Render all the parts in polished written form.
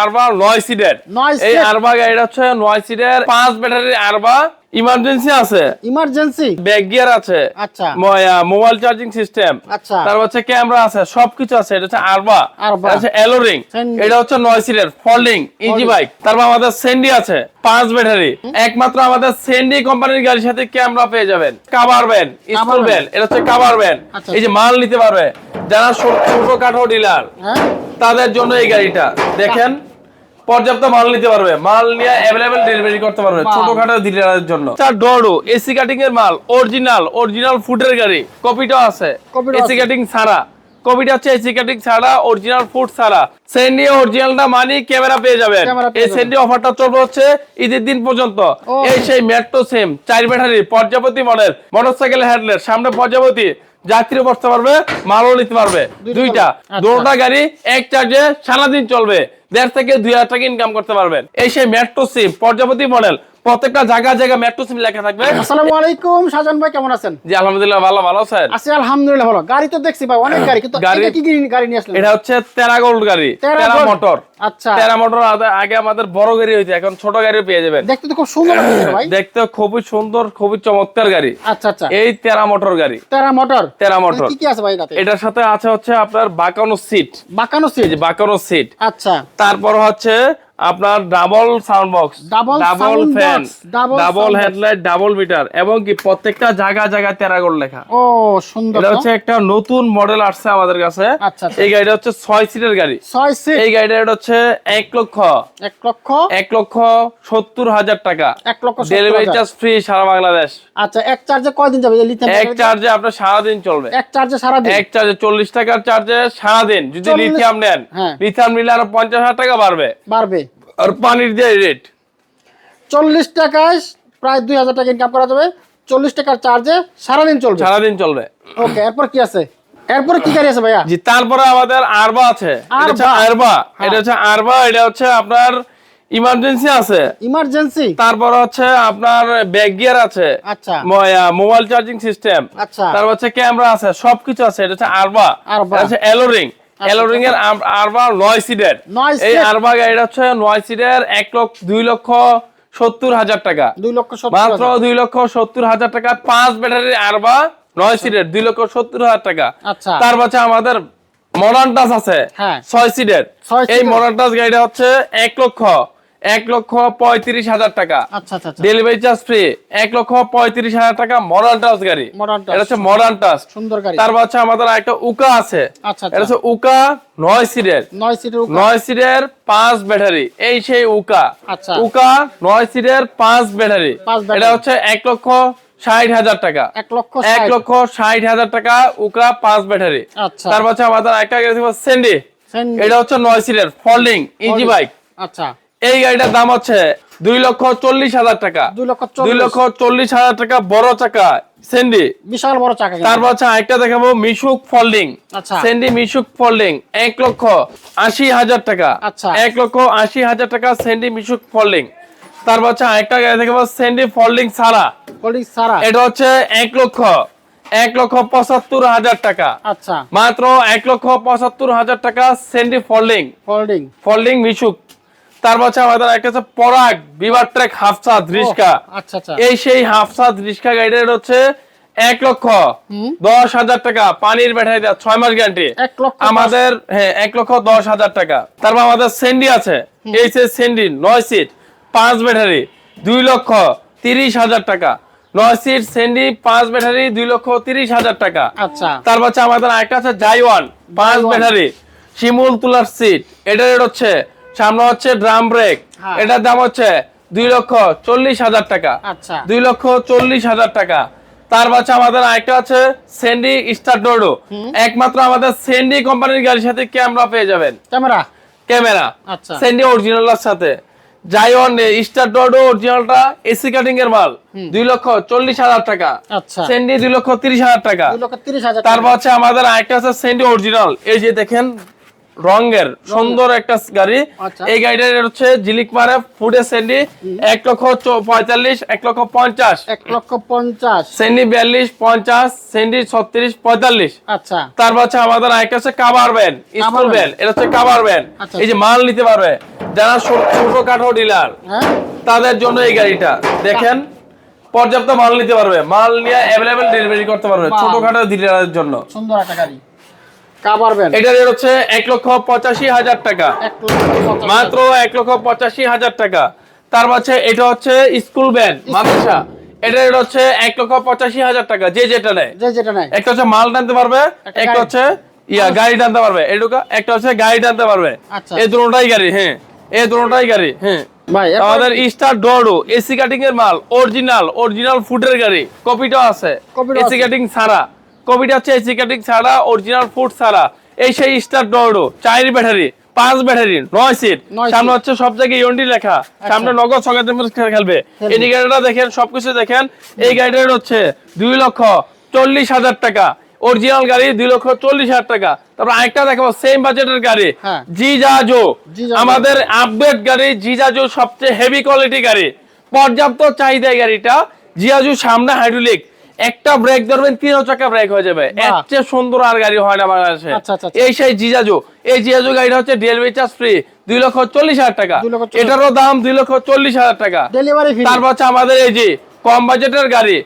আরবা 9 সিটের। এই আরবা গাড়িটা হচ্ছে 9 সিটের 5 ব্যাটারির আরবা। ইমার্জেন্সি আছে, ইমার্জেন্সি ব্যাক গিয়ার আছে, আচ্ছা, মোবাইল চার্জিং সিস্টেম, আচ্ছা, তারপর হচ্ছে ক্যামেরা আছে, সবকিছু আছে। এটা হচ্ছে আরবা, এটা হচ্ছে এলোরিং, এটা হচ্ছে 9 সিটের ফোল্ডিং ইজি বাইক। তারপর আমাদের সেন্ডি আছে 5 ব্যাটারি। একমাত্র আমাদের সেন্ডি কোম্পানির গাড়ির সাথে ক্যামেরা পেয়ে যাবেন। কাভার ভ্যান, স্কুল ভ্যান, এটা হচ্ছে কাভার ভ্যান। এই যে মাল নিতে পারবে যারা ছোটখাটো ডিলার, তাদের জন্য এই গাড়িটা দেখেন, পর্যাপ্ত মাল নিতে পারবে, মাল নিয়ে अवेलेबल ডেলিভারি করতে পারবে ছোটখাটো ডিলারের জন্য। চার ডোরো এসি কাটিং এর মাল, অরিজিনাল ফুডের গাড়ি, কপিটাও আছে এসি কাটিং ছাড়া। কপিটা হচ্ছে এসি কাটিং ছাড়া, অরিজিনাল ফুড ছাড়া। সেন্ডি অরিজিনালটা মানি ক্যামেরা পেয়ে যাবেন। এই সেন্ডি অফারটা চলবে হচ্ছে ঈদের দিন পর্যন্ত। এই সেই মেট্রো সেম 4 ব্যাটারি পর্যাপতি মডেল, মোটরসাইকেল হেডলাইট, সামনে পর্যাপতি, যাত্রী বসতে পারবে, মালও নিতে পারবে। দুইটা দুটো গাড়ি এক চার্জে সারাদিন চলবে, 1.5 থেকে 2,000 টাকা ইনকাম করতে পারবেন। এই সেই মেট্রো সিম পর্যাপতি মডেল, প্রত্যেকটা জায়গা মেট্রো সিম লেখা থাকবে। আসসালামু আলাইকুম শাহজাহান ভাই, কেমন আছেন? জি আলহামদুলিল্লাহ, ভালো স্যার। আছি আলহামদুলিল্লাহ ভালো। গাড়ি তো দেখছি ভাই অনেক গাড়ি, কিন্তু এটা কি গাড়ি নিয়ে আসলেন? এটা হচ্ছে টেরা গোল্ড গাড়ি, টেরা মোটর। আচ্ছা, টেরা মোটর আগে আমাদের বড় গাড়ি হইতো, এখন ছোট গাড়িও পেয়ে যাবেন। দেখতে তো খুব সুন্দর লাগছে ভাই, দেখতে খুবই সুন্দর, খুবই চমৎকার গাড়ি। আচ্ছা আচ্ছা, এই টেরা মোটর গাড়ি, টেরা মোটর। কি কি আছে ভাই এটাতে? এটার সাথে আছে হচ্ছে আপনার বাঁকানো সিট, বাঁকানো সিট। আচ্ছা, তারপর হচ্ছে আপনার double sound box, double fan, double headlight, double meter, এবং কি প্রত্যেকটা জায়গা টেরা গোল্ড লেখা। ও সুন্দর। এটা হচ্ছে একটা নতুন মডেল আসছে আমাদের কাছে। আচ্ছা, এই গাড়িটা হচ্ছে 6 সিটের গাড়ি। 6 সিট। এই গাড়িটা হচ্ছে 1,70,000 টাকা। 1,70,000 ডেলিভারি চার্জ ফ্রি সারা বাংলাদেশ। আচ্ছা, এক চার্জে কয়দিন যাবে? এক চার্জে আপনার সারাদিন চলবে। এক চার্জে সারাদিন? এক চার্জে 40 টাকার চার্জে সারাদিন। যদি লিথিয়াম নেন, লিথিয়াম নিলে আরো 50,000 টাকা বাড়বে। আর পানির যে রেট, 40 টাকায় প্রায় 2,000 টাকা ইনকাম করা যাবে। 40 টাকার চার্জে সারাদিন চলবে। ওকে, এরপর কি আছে? এরপর কি গাড়ি আছে ভাইয়া? জি, তারপরে আমাদের আরবা আছে। এটা হচ্ছে আরবা, এটা হচ্ছে আপনার ইমার্জেন্সি আছে, তারপর হচ্ছে আপনার ব্যাক গিয়ার আছে, আচ্ছা, মোবাইল চার্জিং সিস্টেম, আচ্ছা, তারপর হচ্ছে ক্যামেরা আছে, সবকিছু আছে। এটা হচ্ছে আরবা, এটা হচ্ছে এলোরিং এর আরবা 9 সিটের। এই আরবা গাড়িটা হচ্ছে 9 সিটের 2,70,000 টাকা, মাত্র 2,70,000 টাকা। 5 ব্যাটারির আরবা 9 সিটের 2,70,000 টাকা। তারপর হচ্ছে আমাদের মডার্ন টাচ আছে 6 সিটের। এই মডার্ন টাচ গাড়িটা হচ্ছে 1,35,000 টাকা। ডেলিভারি চার্জ ফ্রি, 1,35,000 টাকা মডার্ন টাচ গাড়ি। এটা হচ্ছে মডার্ন টাচ, সুন্দর গাড়ি। তারপর হচ্ছে আমাদের একটা উকা আছে, এটা হচ্ছে উকা 9 সিটের, 9 সিটের 5 ব্যাটারি। এই সেই উকা 9 সিটের 5 ব্যাটারি। এটা হচ্ছে 1,60,000 টাকা, 1,60,000 টাকা উকরা 5 ব্যাটারি। তারপর হচ্ছে আমাদের একটা গাড়ি সেন্ডি, এটা হচ্ছে 9 সিটের ফোল্ডিং ইজি বাইক। আচ্ছা, এই গাড়িটার দাম হচ্ছে 2,40,000 টাকা, 2,40,000 টাকা বড় চাকা সেন্ডি, বিশাল বড় চাকা। তারপর হচ্ছে আরেকটা দেখাবো মিশুক ফোল্ডিং, সেন্ডি মিশুক ফোল্ডিং 1,80,000 টাকা, 1,80,000 টাকা সেন্ডি মিশুক ফোল্ডিং। তারপর হচ্ছে আরেকটা গাড়ি দেখাবো সেন্ডি ফোল্ডিং ছাড়া, এটা হচ্ছে 1,75,000 টাকা। আচ্ছা, মাত্র 1,75,000 টাকা সেন্ডি ফোল্ডিং মিশুক। তারপর হচ্ছে আমাদের একটা হচ্ছে পরাগ বিভার ট্র্যাক হাফসাদ রিস্কা। এই সেই হাফসাদ রিস্কা গাড়িটার হচ্ছে 1,10,000 টাকা, পানির ব্যাটারি দেওয়া 6 মাস গ্যারান্টি আমাদের। 1,10,000 টাকা। তারপর আমাদের সেন্ডি আছে, এই সে সেন্ডি 9 সিট 5 ব্যাটারি 2,30,000 টাকা। 9 সিট সেন্ডি 5 ব্যাটারি 2,30,000 টাকা। আচ্ছা, তারপর হচ্ছে আমাদের একটা আছে জাইওয়ান 5 ব্যাটারি শিমুল তুলার সিট। এটার রেট হচ্ছে, সামনে হচ্ছে ড্রাম ব্রেক, এটার দাম হচ্ছে 2,40,000 টাকা, 2,40,000 টাকা। তারপর হচ্ছে আমাদের আরেকটা আছে সেন্ডি স্টার ডোডো। একমাত্র আমাদের সেন্ডি কোম্পানির গাড়ির সাথে ক্যামেরা পেয়ে যাবেন, ক্যামেরা সেন্ডি অরিজিনালের সাথে। জাইওয়ান স্টার ডোডো অরিজিনালটা এসি কাটিং এর মাল 2,40,000 টাকা, সেন্ডি 2,30,000 টাকা। তারপর হচ্ছে আমাদের আরেকটা আছে সেন্ডি অরিজিনাল, এই যে দেখেন রঙের সুন্দর একটা গাড়ি। এই গাড়িটার হচ্ছে জিলিক মারে ফুডে সেন্ডি 1,45,000, 1,50,000, 1,50,000 সেন্ডি 42, 50, সেন্ডি 36, 45। আচ্ছা, তারপর হচ্ছে আমাদের আরেকটা হচ্ছে কাভার ভ্যান, স্কুল ভ্যান। এটা হচ্ছে কাভার ভ্যান। এই যে মাল নিতে পারবে যারা ছোটখাটো ডিলার, তাদের জন্য এই গাড়িটা দেখেন, পর্যাপ্ত মাল নিতে পারবে, মাল নিয়ে অ্যাভেলেবেল ডেলিভারি করতে পারবে ছোটখাটো ডিলারের জন্য। সুন্দর একটা গাড়ি কাভার ভ্যান। এটার রেট হচ্ছে 1,85,000 টাকা, মাত্র 1,85,000 টাকা। তার মাঝে এটা হচ্ছে স্কুল ভ্যান মাদ্রাসা, এটার রেট হচ্ছে 1,85,000 টাকা। যে যেটা নেয়, একটা হচ্ছে মাল টানতে পারবে, একটা হচ্ছে গাড়ি টানতে পারবে, এটুকু একটা হচ্ছে গাড়ি টানতে পারবে। এই দুটোটাই গাড়ি, হ্যাঁ এই দুটোটাই গাড়ি। হ্যাঁ ভাই আমাদের স্টার ডোরো এসি কাটিং এর মাল, অরিজিনাল ফুডের গাড়ি, কপিটাও আছে এসি কাটিং ছাড়া। কপিটা হচ্ছে এসি কাটিং ছাড়া, অরিজিনাল ফুড ছাড়া। এই সেই স্টার ডোরো 4 ব্যাটারি, 5 ব্যাটারি, 9 সিট। সামনে হচ্ছে সব জায়গায় ইউন্ডি লেখা, সামনে নগদ সকেটের মধ্যে খেলবে। এই গাড়িটা দেখেন, সবকিছু দেখেন। এই গাড়িটার হচ্ছে 2,40,000 টাকা। অরিজিনাল গাড়ি 2,40,000 টাকা। তারপর আরেকটা দেখাবো সেম বাজেটের গাড়ি, জিজাজো, আমাদের আপডেট গাড়ি। জিজাজো সবচেয়ে হেভি কোয়ালিটি গাড়ি, পর্যাপ্ত চাহিদা গাড়িটা। জিজাজো সামনে হাইড্রোলিক, একটা ব্রেক ধরবেন 3 চাকা ব্রেক হয়ে যাবে। এর চেয়ে সুন্দর আর গাড়ি হয় না বাংলাদেশে। এই সেই জিজাজো। এই জিজাজো গাড়িটা হচ্ছে ডেলিভারি চার্জ ফ্রি, 2,40,000 টাকা। এটারও দাম 2,40,000 টাকা। তারপর হচ্ছে আমাদের এই যে কম বাজেটের গাড়ি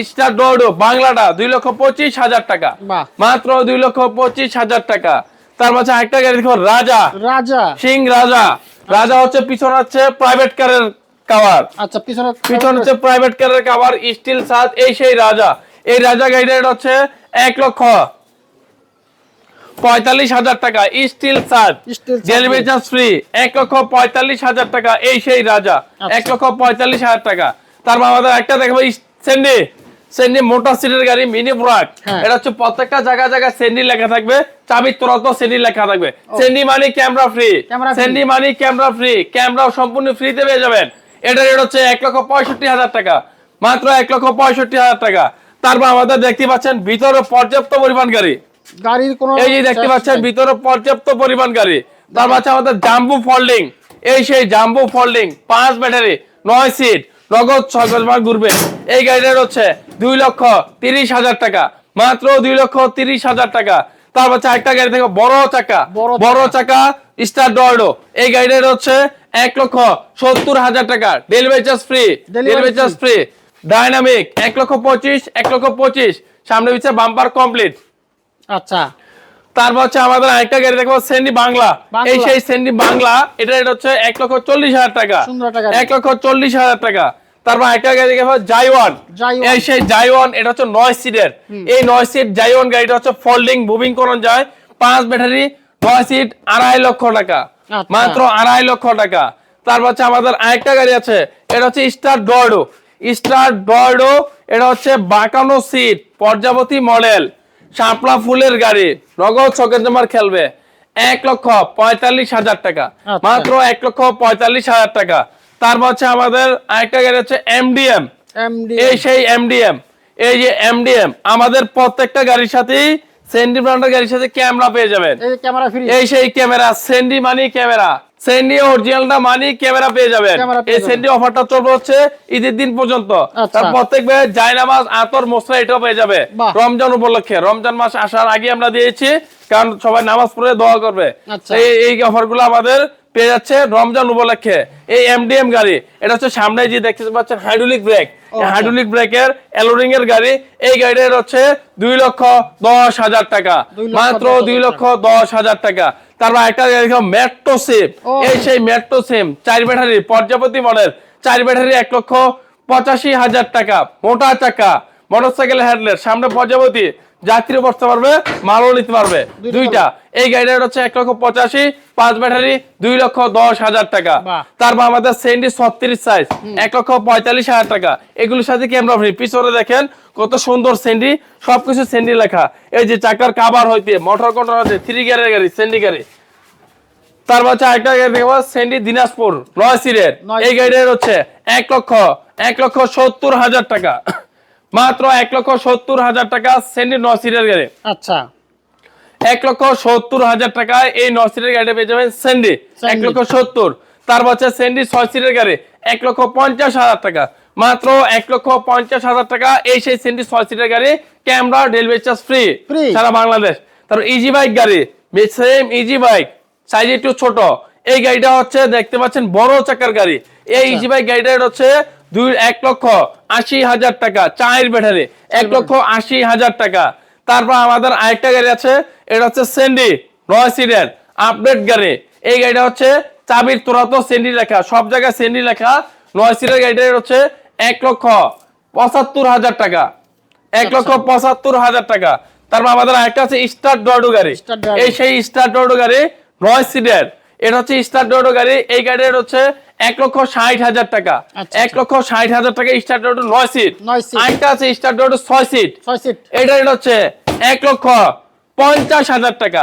স্টার ডোরো বাংলাটা 2,25,000 টাকা, মাত্র 2,25,000 টাকা। তার মাঝে একটা গাড়ি দেখো রাজা, সিং রাজা। রাজা হচ্ছে পিছনে হচ্ছে প্রাইভেট কারের কাভার, আচ্ছা পিছনে হচ্ছে প্রাইভেট কারের কাভার, স্টিল সাত। এই সেই রাজা। এই রাজা গাড়িটা হচ্ছে 1,45,000 টাকা, স্টিল সাত, ডেলিভারি চার্জ ফ্রি, 1,45,000 টাকা। এই সেই রাজা, 1,45,000 টাকা। তারপর আমাদের একটা দেখাবো সেন্ডি মোটর সিটের গাড়ি, মিনি ব্রাক। এটা হচ্ছে প্রত্যেকটা জায়গায় সেন্ডি লেখা থাকবে, চাবির তলাত সেন্ডি লেখা থাকবে। সেন্ডি মানে ক্যামেরা ফ্রি, সেন্ডি মানে ক্যামেরা ফ্রি, ক্যামেরা সম্পূর্ণ ফ্রিতে পেয়ে যাবেন। এটা রেট হচ্ছে 1,65,000 টাকা, মাত্র 1,65,000 টাকা। তারপর আমাদের দেখতে পাচ্ছেন ভিতরে পর্যাপ্ত পরিমাণ গাড়ি, এই যে দেখতে পাচ্ছেন ভিতরে পর্যাপ্ত পরিমাণ গাড়ি। তারপর আছে আমাদের জাম্বো ফোল্ডিং, এই সেই জাম্বো ফোল্ডিং 5 ব্যাটারি, 9 সিট, নগদ 6 মাস ঘুরবে। এই গাড়িটার হচ্ছে 2,30,000 টাকা, মাত্র 2,30,000 টাকা। তারপর হচ্ছে একটা গাড়ি থেকে বড় চাকা স্টার ডোরো। এই গাড়িটার হচ্ছে 1,70,000 টাকা, ডেলিভারি চার্জ ফ্রি। ডাইনামিক 1,25,000, 1,25,000, সামনে পিছে বাম্পার কমপ্লিট। আচ্ছা তারপর হচ্ছে আমাদের আরেকটা গাড়ি দেখবো সেন্ডি বাংলা। এই সেই সেন্ডি বাংলা, এটা হচ্ছে 1,40,000 টাকা, 1,40,000 টাকা। তারপর আরেকটা গাড়ি দেখবো জাইওয়ান। এই সেই জাইওয়ান, এটা হচ্ছে 9 সিটের। এই 9 সিট জাইওয়ান গাড়িটা হচ্ছে ফোল্ডিং, মুভিং করানো যায়, 5 ব্যাটারি, 9 সিট, 2.5 লক্ষ টাকা, মাত্র 2.5 লক্ষ টাকা। তারপর হচ্ছে আমাদের আরেকটা গাড়ি আছে, এটা হচ্ছে স্টার ডোরো। এটা হচ্ছে 52 সিট, পর্যাবতী মডেল, শাপলা ফুলের গাড়ি, নগদ চকের জমার খেলবে, 1,45,000 টাকা, মাত্র 1,45,000 টাকা। তারপর হচ্ছে আমাদের আরেকটা গাড়ি হচ্ছে এমডিএম। এই সেই এমডিএম, এই যে এমডিএম, আমাদের প্রত্যেকটা গাড়ির সাথেই সেন্ডি ব্র্যান্ডের গাড়ির সাথে ক্যামেরা পেয়ে যাবেন। এই সেই ক্যামেরা, সেন্ডি মানি ক্যামেরা, সেন্ডি অরিজিনালটা মানি ক্যামেরা পেয়ে যাবেন। এই সেন্ডি অফারটা চলবে হচ্ছে ঈদের দিন পর্যন্ত। তার প্রত্যেক জায়নামাজ, আতর, মশলা এটাও পেয়ে যাবে রমজান উপলক্ষে। রমজান মাস আসার আগে আমরা দিয়েছি, কারণ সবাই নামাজ পড়ে দোয়া করবে। এই অফারগুলো আমাদের পেয়ে যাচ্ছে রমজান উপলক্ষে। এই এমডিএম গাড়ি, এটা হচ্ছে সামনে যে দেখতে পাচ্ছেন হাইড্রোলিক ব্রেক, হাইড্রোলিক ব্রেকের এলোরিং এর গাড়ি। এই গাড়িটার হচ্ছে 2,10,000 টাকা, মাত্র 2,10,000 টাকা। তারপর একটা গাড়ি মেট্রো সিম। এই সেই মেট্রো সিম 4 ব্যাটারি, পর্যাবতী মডেল, 4 ব্যাটারি, 1,85,000 টাকা, মোটা চাকা, মোটরসাইকেল হেডলাইট, সামনে পর্যাবতী, যাত্রী বসতে পারবে, মালও নিতে পারবে দুইটা। এই গাড়িটার হচ্ছে 1,85,000, 5 ব্যাটারি, 2,10,000 টাকা। তারপর আমাদের সেন্ডি 36 সাইজ, 1,45,000 টাকা। এগুলোর সাথে ক্যামেরা ফ্রি। পিছনে দেখেন কত সুন্দর সেন্ডি, সবকিছু সেন্ডি লেখা। এই যে চাকার কাভার হইতে, মোটর কন্ট্রোল হইতে, 3 গিয়ারের গাড়ি, সেন্ডি গাড়ি। তারপর হচ্ছে আরেকটা গাড়ি দেখবো সেন্ডি দিনাজপুর 9 সিটের। এই গাড়িটার হচ্ছে 1,70,000 টাকা, মাত্র 1,70,000 টাকা, সেন্ডি 9 সিটের গাড়ি। আচ্ছা 1,70,000 টাকায় এই 9 সিটের গাড়িটা পেয়ে যাবেন সেন্ডি 1,70,000। তারপর হচ্ছে সেন্ডি 6 সিটের গাড়ি 1,50,000 টাকা, মাত্র 1,50,000 টাকা। এই সেই সেন্ডি 6 সিটের গাড়ি, ক্যামেরা ডেলিভারি চার্জ ফ্রি সারা বাংলাদেশ। তারপর ইজি বাইক গাড়ি, সেম ইজি বাইক, সাইজ একটু ছোট। এই গাড়িটা হচ্ছে দেখতে পাচ্ছেন বড় চাকার গাড়ি। এই ইজি বাইক গাড়িটা হচ্ছে 1,80,000 টাকা, 4 ব্যাটারি 1,80,000 টাকা। তারপর আমাদের আরেকটা গাড়ি আছে, এটা হচ্ছে সেন্ডি 9 সিটের আপডেট গাড়ি। এই গাড়িটা হচ্ছে চাবির তোরা তো সেন্ডি লেখা, সব জায়গায় সেন্ডি লেখা। 9 সিটের গাড়িটা হচ্ছে 1,75,000 টাকা, 1,75,000 টাকা। তারপর আমাদের আরেকটা আছে স্টার ডর্ডো গাড়ি। এই সেই স্টার ডর্ডো গাড়ি 9 সিটের, এটা হচ্ছে স্টার ডর্ডো গাড়ি। এই গাড়ির হচ্ছে 1,60,000 টাকা, 1,60,000 টাকা স্টার ডর্ডো 9 সিট। আরেকটা আছে স্টার ডর্ডো 6 সিট, এটা হচ্ছে 1,50,000 টাকা,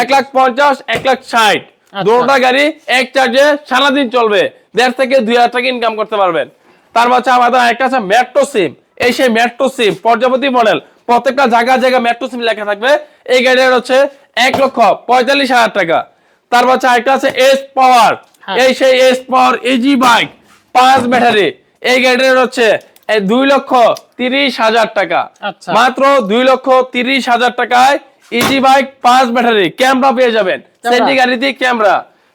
1,50,000, 1,60,000। দুটোটা গাড়ি এক চার্জে সারাদিন চলবে, 1,500 থেকে 2,000 টাকা ইনকাম করতে পারবেন। তারপর হচ্ছে আমাদের একটা আছে মেট্রো সিম। এই সেই মেট্রো সিম পর্যাপতি মডেল, প্রত্যেকটা জায়গায় মেট্রো সিম লেখা থাকবে। এই গাড়ির হচ্ছে 1,45,000 টাকা। তারপর হচ্ছে আরেকটা আছে এস পাওয়ার। এই সেই S power easy bike 5 battery. এই গাড়ির হচ্ছে 2,30,000 টাকা, মাত্র 2,30,000 টাকায় ইজি বাইক 5 ব্যাটারি, ক্যামেরা পেয়ে যাবেন সেন্ডি গাড়িতে ক্যামেরা।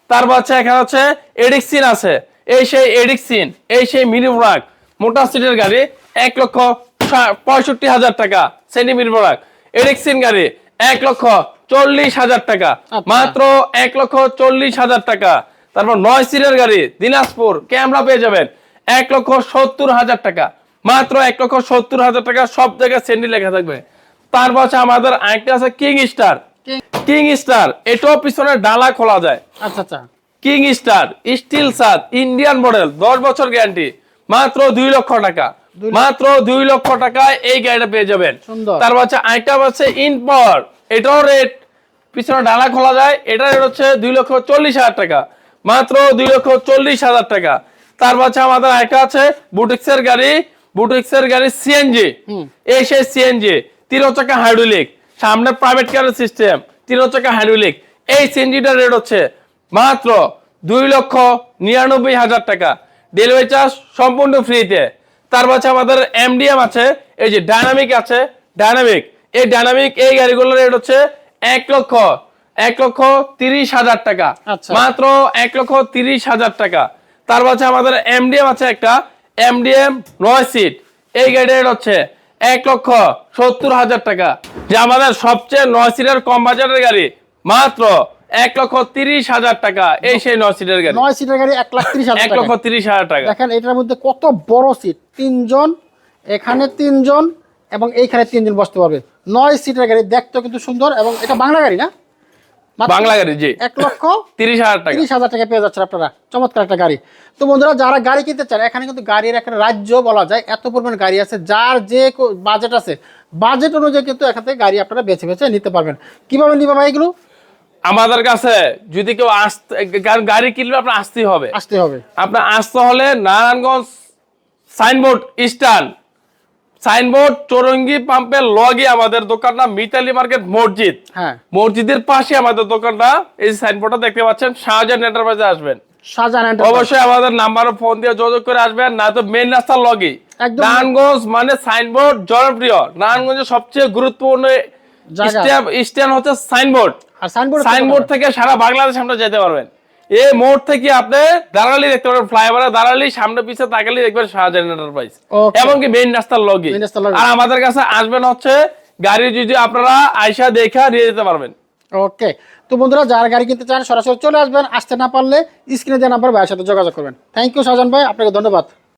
তারপর হচ্ছে এখানে হচ্ছে এডিক্সিন আছে। এই সেই এডিক্সিন, এই সেই মিনি ব্রাক মোটা সিটের গাড়ি 1,65,000 টাকা, সেন্ডি মিনি ব্রাক এডিক্সিন গাড়ি 1,40,000 টাকা, মাত্র 1,40,000 টাকা। তারপর 9 সিটের গাড়ি দিনাজপুর, ক্যামেরা পেয়ে যাবেন 1,70,000 টাকা, মাত্র 1,70,000 টাকা। সব জায়গায় সেন্ডি লেখা থাকবে। তারপর হচ্ছে আমাদের আরেকটা আছে কিং স্টার। কিং স্টার এটাও পিছনে ডালা খোলা যায়। আচ্ছা, কিং স্টার স্টিল সাত ইন্ডিয়ান মডেল, 10 বছর গ্যারান্টি, মাত্র 2 লক্ষ টাকা, মাত্র 2 লক্ষ টাকায় এই গাড়িটা পেয়ে যাবেন। তারপর হচ্ছে আইটেম আছে ইন পাওয়ার, এটাও রেট পিছনে ডালা খোলা যায়। এটা রেট হচ্ছে 2,40,000 টাকা, মাত্র 2,40,000 টাকা। তারপর হচ্ছে আমাদের আরেকটা আছে বুটিক্সের গাড়ি, বুটিক্সের গাড়ি সিএনজি। এই সেই সিএনজি 3 চাকা হাইড্রোলিক, সামনে প্রাইভেট কারের সিস্টেম, 3 চাকা হাইড্রোলিক। এই সিএনজিটার রেট হচ্ছে মাত্র 2,99,000 টাকা, ডেলিভারি চার্জ সম্পূর্ণ ফ্রিতে। তারপর হচ্ছে আমাদের এমডিএম আছে, এই যে ডাইনামিক আছে, ডাইনামিক। এই ডাইনামিক এই গাড়িগুলোর রেট হচ্ছে 1,30,000 টাকা, মাত্র 1,30,000 টাকা। তারপর হচ্ছে আমাদের এমডিএম আছে একটা, এমডিএম 9 সিট। এই গাড়ির রেট হচ্ছে 1,70,000 টাকা, যে আমাদের সবচেয়ে 9 সিটের কম বাজারের গাড়ি, মাত্র 1,30,000 টাকা। এই সেই 9 সিটের গাড়ি, 9 সিটের গাড়ি 1,30,000 টাকা। দেখেন এটার মধ্যে কত বড় সিট, 3 জন, এখানে 3 জন এবং এইখানে 3 জন বসতে পারবে। 9 সিটের গাড়ি দেখতে কিন্তু সুন্দর, এবং এটা বাংলা গাড়ি না? বাংলা গাড়ি, জি। 1,30,000 টাকা, 30,000 টাকা পেয়ে যাচ্ছেন আপনারা। চমৎকার একটা গাড়ি। তো বন্ধুরা, যারা গাড়ি কিনতে চান, এখানে কিন্তু গাড়ির একটা রাজ্য বলা যায়, এত পরিমাণ গাড়ি আছে। যার যে বাজেট আছে, বাজেট অনুযায়ী কিন্তু এখান থেকে গাড়ি আপনারা বেছে বেছে নিতে পারবেন। কিভাবে নিবে ভাই এগুলো? আমাদের কাছে যদি কেউ গাড়ি কিনলে আপনার আসতে হবে, আপনার আসতে হলে Narayanganj signboard stand, signboard Chowringhee পাম্পের লগে আমাদের দোকানটা, মিতালি মার্কেট মসজিদ, মসজিদের পাশে আমাদের দোকানটা। এই সাইনবোর্ডটা দেখতে পাচ্ছেন, শাহজাহান এন্টারপ্রাইজে আসবেন, অবশ্যই আমাদের নাম্বারে ফোন দিয়ে যোগাযোগ করে আসবেন, না তো মেইন রাস্তার লগে। নারায়ণগঞ্জ মানে সাইনবোর্ড জনপ্রিয়, নারায়ণগঞ্জের সবচেয়ে গুরুত্বপূর্ণ স্ট্যান্ড হচ্ছে সাইনবোর্ড। সাইনবোর্ড থেকে সারা বাংলাদেশ আমরা যেতে পারবেন। এই মোড় থেকে আপনি দাঁড়ালি দেখতে পারবেন, ফ্লাইওভারে দাঁড়ালি সামনে পিছে তাকালি দেখবেন শাহজাহান এন্টারপ্রাইজ, এমনকি মেইন রাস্তার লগে। আর আমাদের কাছে আসবেন হচ্ছে গাড়ি যদি আপনারা আয়সা দেখা নিয়ে যেতে পারবেন। ওকে, তো বন্ধুরা, যারা গাড়ি কিনতে চান সরাসরি চলে আসবেন, আসতে না পারলে স্ক্রিনে দেওয়া নাম্বার ভাইয়ের সাথে যোগাযোগ করবেন। থ্যাংক ইউ শাহজাহান ভাই, আপনাকে ধন্যবাদ।